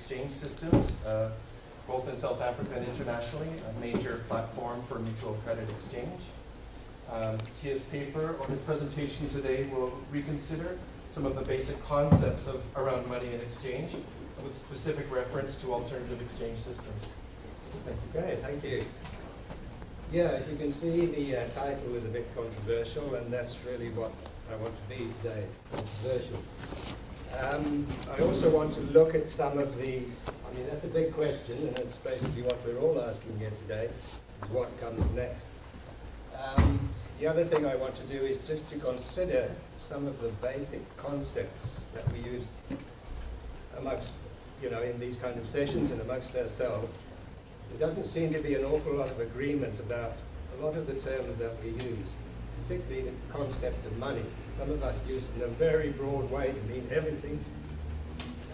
exchange systems, both in South Africa and internationally, a major platform for mutual credit exchange. His paper or his presentation today will reconsider some of the basic concepts around money and exchange with specific reference to alternative exchange systems. Thank you. Great, thank you. Yeah, as you can see, the title is a bit controversial, and that's really what I want to be today, controversial. I also want to look at some of the, that's a big question, and it's basically what we're all asking here today, is what comes next. The other thing I want to do is just to consider some of the basic concepts that we use amongst, in these kind of sessions and amongst ourselves. There doesn't seem to be an awful lot of agreement about a lot of the terms that we use, particularly the concept of money. Some of us use it in a very broad way to mean everything,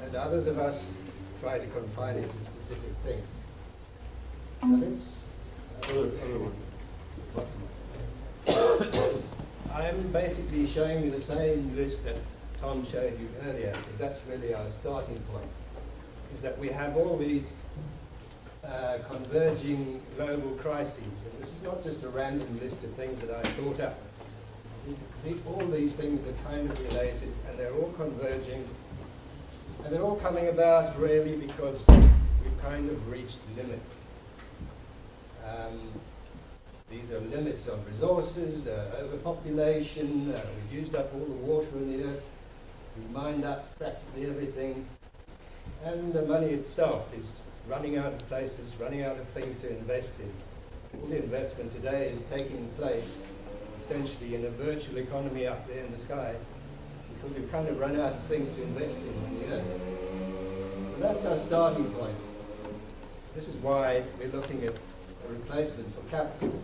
and others of us try to confine it to specific things. I'm basically showing you the same list that Tom showed you earlier, because that's really our starting point, is that we have all these converging global crises, and this is not just a random list of things that I thought up. All these things are kind of related, and they're all converging, and they're all coming about really because we've kind of reached limits. These are limits of resources, overpopulation, we've used up all the water in the earth, we mined up practically everything, and the money itself is running out of places, running out of things to invest in. All the investment today is taking place essentially in a virtual economy up there in the sky, because we've kind of run out of things to invest in the earth. So that's our starting point. This is why we're looking at a replacement for capitalism.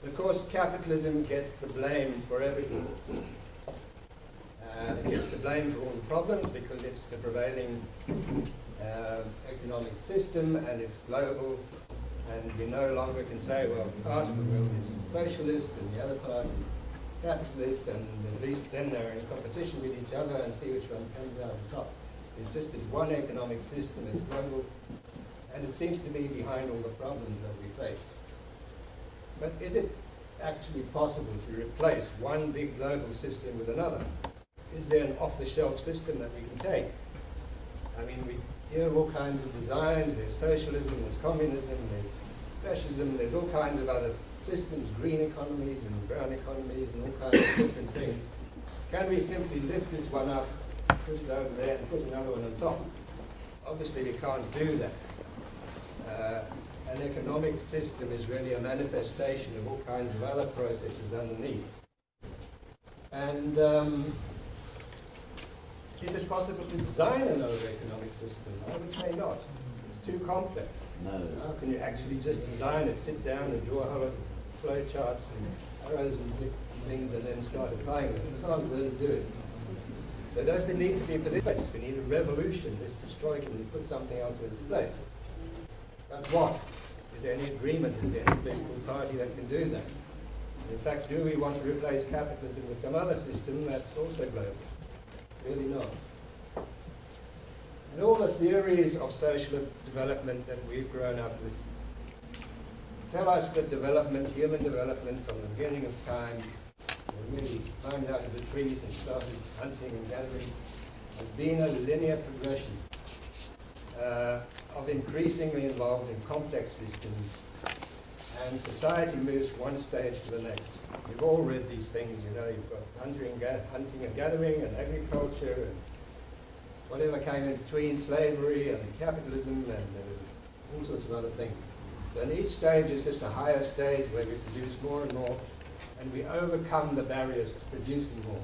Of course, capitalism gets the blame for everything. It gets the blame for all the problems because it's the prevailing economic system, and it's global, and we no longer can say, well, part of the world is socialist and the other part is capitalist, and at least then they're in competition with each other and see which one comes out on top. It's just this one economic system, it's global, and it seems to be behind all the problems that we face. But is it actually possible to replace one big global system with another? Is there an off-the-shelf system that we can take? We hear all kinds of designs. There's socialism, there's communism, there's fascism, there's all kinds of other systems, green economies and brown economies and all kinds of different things. Can we simply lift this one up, put it over there, and put another one on top? Obviously, we can't do that. An economic system is really a manifestation of all kinds of other processes underneath. And is it possible to design another economic system? I would say not. It's too complex. No. How can you actually just design it, sit down and draw a whole lot of flow charts and arrows and things and then start applying them? You can't really do it. So does there need to be a political? We need a revolution. Let's destroy it and put something else in its place. But what? Is there any agreement? Is there any political party that can do that? In fact, do we want to replace capitalism with some other system that's also global? Really not. And all the theories of social development that we've grown up with tell us that development, human development from the beginning of time, when we climbed out of the trees and started hunting and gathering, has been a linear progression of increasingly involved in complex systems, and society moves from one stage to the next. We've all read these things, you've got hunting and gathering and agriculture and whatever came in between, slavery and capitalism and all sorts of other things. So in each stage is just a higher stage where we produce more and more, and we overcome the barriers to producing more.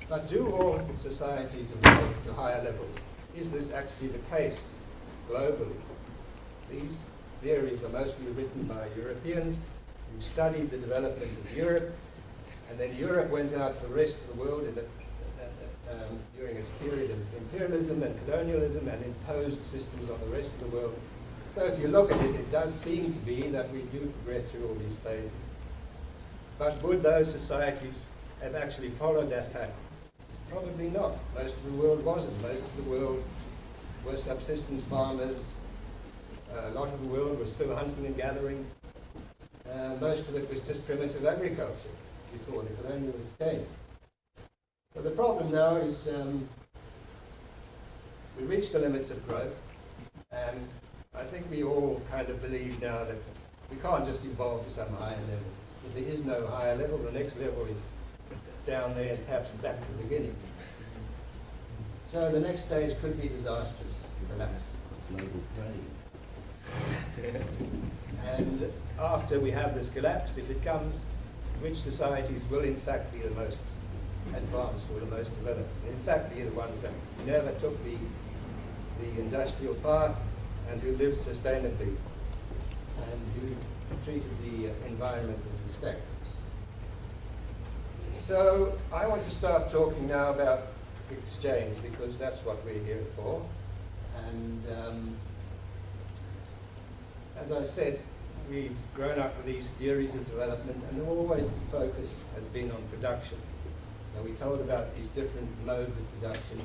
But do all societies evolve to higher levels? Is this actually the case globally? These theories are mostly written by Europeans who studied the development of Europe, and then Europe went out to the rest of the world during its period of imperialism and colonialism and imposed systems on the rest of the world. So if you look at it, it does seem to be that we do progress through all these phases. But would those societies have actually followed that path? Probably not. Most of the world wasn't. Most of the world were subsistence farmers. A lot of the world was still hunting and gathering. Most of it was just primitive agriculture before the colonialists came. So the problem now is we reached the limits of growth, and I think we all kind of believe now that we can't just evolve to some higher level. If there is no higher level, the next level is down there and perhaps back to the beginning. So the next stage could be disastrous, collapse. Global trade. And after we have this collapse, if it comes, which societies will in fact be the most advanced or the most developed? In fact, be the ones that never took the industrial path and who lived sustainably and who treated the environment with respect. So I want to start talking now about exchange, because that's what we're here for. And as I said, we've grown up with these theories of development, and always the focus has been on production. So we told about these different modes of production,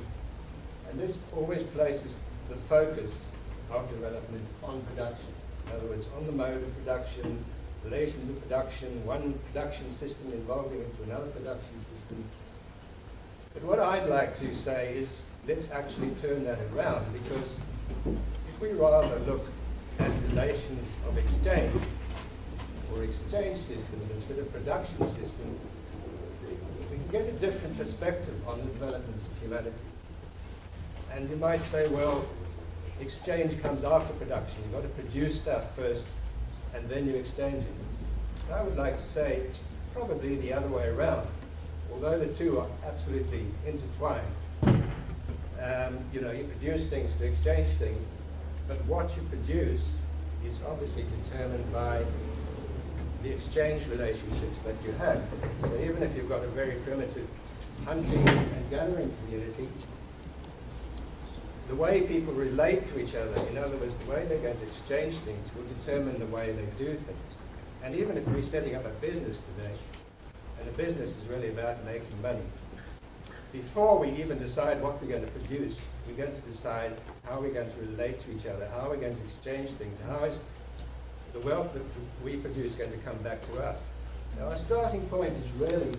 and this always places the focus of development on production. In other words, on the mode of production, relations of production, one production system evolving into another production system. But what I'd like to say is, let's actually turn that around, because if we rather look at relations of exchange, or exchange systems instead of production systems, we can get a different perspective on the developments of humanity. And you might say, well, exchange comes after production. You've got to produce stuff first, and then you exchange it. I would like to say it's probably the other way around, although the two are absolutely intertwined. You produce things to exchange things, but what you produce is obviously determined by the exchange relationships that you have. So even if you've got a very primitive hunting and gathering community, the way people relate to each other, in other words, the way they're going to exchange things, will determine the way they do things. And even if we're setting up a business today, and a business is really about making money, before we even decide what we're going to produce, we're going to decide how we're going to relate to each other, how we're going to exchange things, how is the wealth that we produce going to come back to us. Now, our starting point is really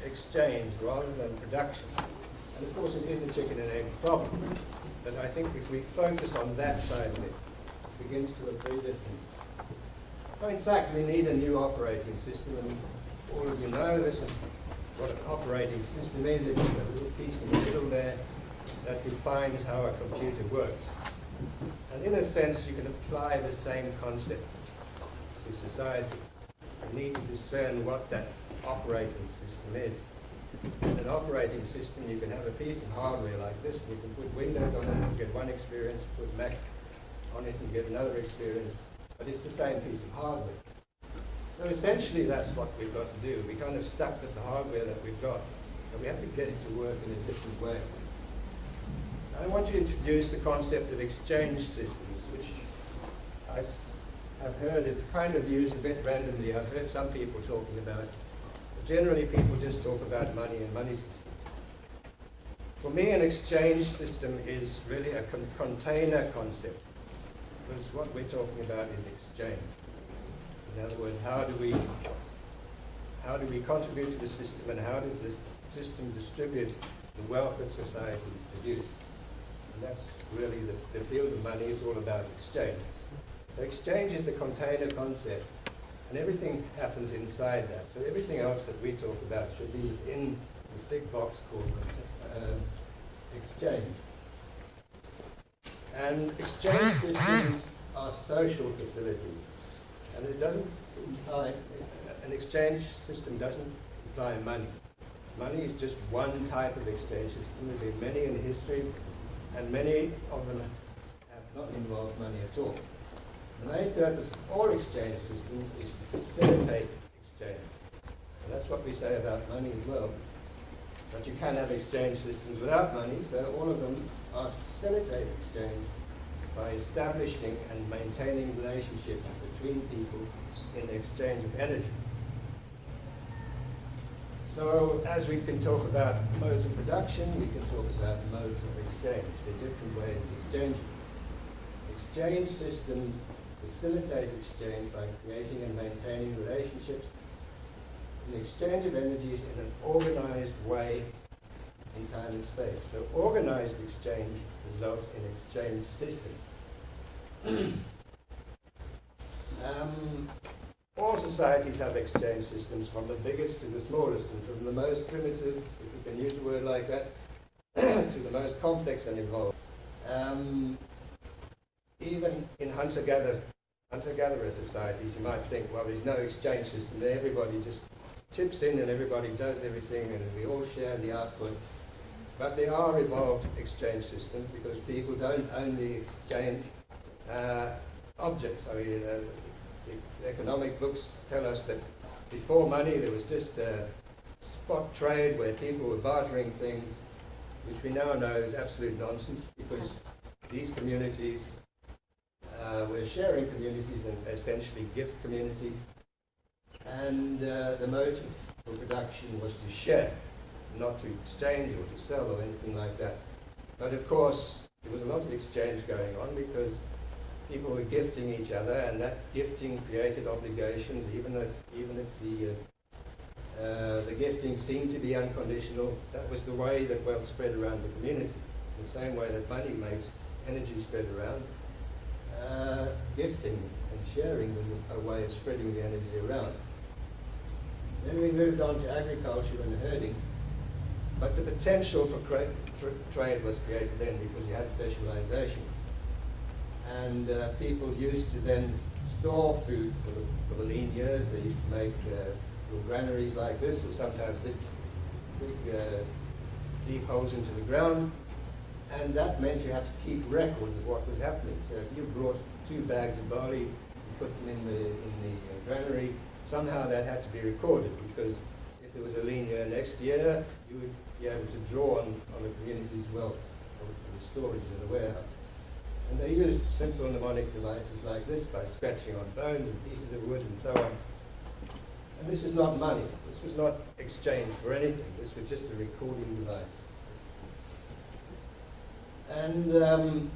exchange rather than production. And of course, it is a chicken and egg problem. But I think if we focus on that side of it, it begins to look very different. So in fact, we need a new operating system, and all of you know this is what an operating system is. It's a little piece in the middle there that defines how a computer works. And in a sense, you can apply the same concept to society. You need to discern what that operating system is. In an operating system, you can have a piece of hardware like this, and you can put Windows on it and get one experience, put Mac on it and get another experience, but it's the same piece of hardware. So essentially, that's what we've got to do. We're kind of stuck with the hardware that we've got, so we have to get it to work in a different way. I want to introduce the concept of exchange systems, which I have heard it's kind of used a bit randomly. I've heard some people talking about it. Generally, people just talk about money and money systems. For me, an exchange system is really a container concept, because what we're talking about is exchange. In other words, how do we contribute to the system, and how does the system distribute the wealth that societies produce? And that's really the field of money is all about exchange. So exchange is the container concept. And everything happens inside that. So everything else that we talk about should be within this big box called exchange. And exchange systems are social facilities. And it doesn't imply, an exchange system doesn't imply money. Money is just one type of exchange system. There have been many in history, and many of them have not involved money at all. The main purpose of all exchange systems is to facilitate exchange. And that's what we say about money as well. But you can have exchange systems without money, so all of them are to facilitate exchange by establishing and maintaining relationships between people in the exchange of energy. So as we can talk about modes of production, we can talk about modes of exchange. There are different ways of exchanging. Exchange systems facilitate exchange by creating and maintaining relationships in exchange of energies in an organized way in time and space. So organized exchange results in exchange systems. All societies have exchange systems, from the biggest to the smallest, and from the most primitive, if you can use a word like that, to the most complex and evolved. Even in hunter-gatherer societies, you might think, well, there's no exchange system there, everybody just chips in and everybody does everything and we all share the output. But there are evolved exchange systems because people don't only exchange objects. I mean, the economic books tell us that before money there was just a spot trade where people were bartering things, which we now know is absolute nonsense because these communities were sharing communities and essentially gift communities. And the motive for production was to share, not to exchange or to sell or anything like that. But of course, there was a lot of exchange going on because people were gifting each other, and that gifting created obligations, even if the gifting seemed to be unconditional. That was the way that wealth spread around the community. The same way that money makes energy spread around, gifting and sharing was a way of spreading the energy around. Then we moved on to agriculture and herding, but the potential for trade was created then because you had specialization. And people used to then store food for the lean years. They used to make little granaries like this, or sometimes dig deep holes into the ground. And that meant you had to keep records of what was happening. So if you brought 2 bags of barley, you put them in the granary, somehow that had to be recorded, because if there was a lean year next year, you would be able to draw on the community's wealth of the storage in the warehouse. And they used simple mnemonic devices like this by scratching on bones and pieces of wood and so on. And this is not money. This was not exchanged for anything. This was just a recording device. And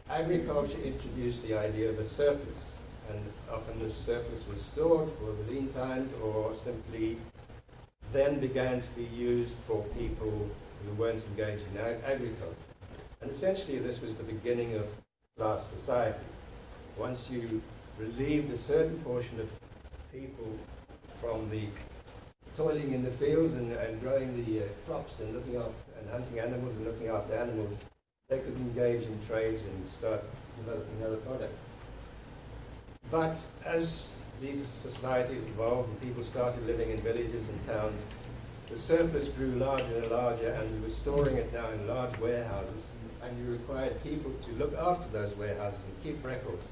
agriculture introduced the idea of a surplus. And often the surplus was stored for the lean times, or simply then began to be used for people who weren't engaged in agriculture. And essentially this was the beginning of class society. Once you relieved a certain portion of people from the toiling in the fields and growing the crops and looking after and hunting animals and looking after animals, they could engage in trades and start developing other products. But as these societies evolved and people started living in villages and towns, the surplus grew larger and larger, and we were storing it now in large warehouses, and you required people to look after those warehouses and keep records.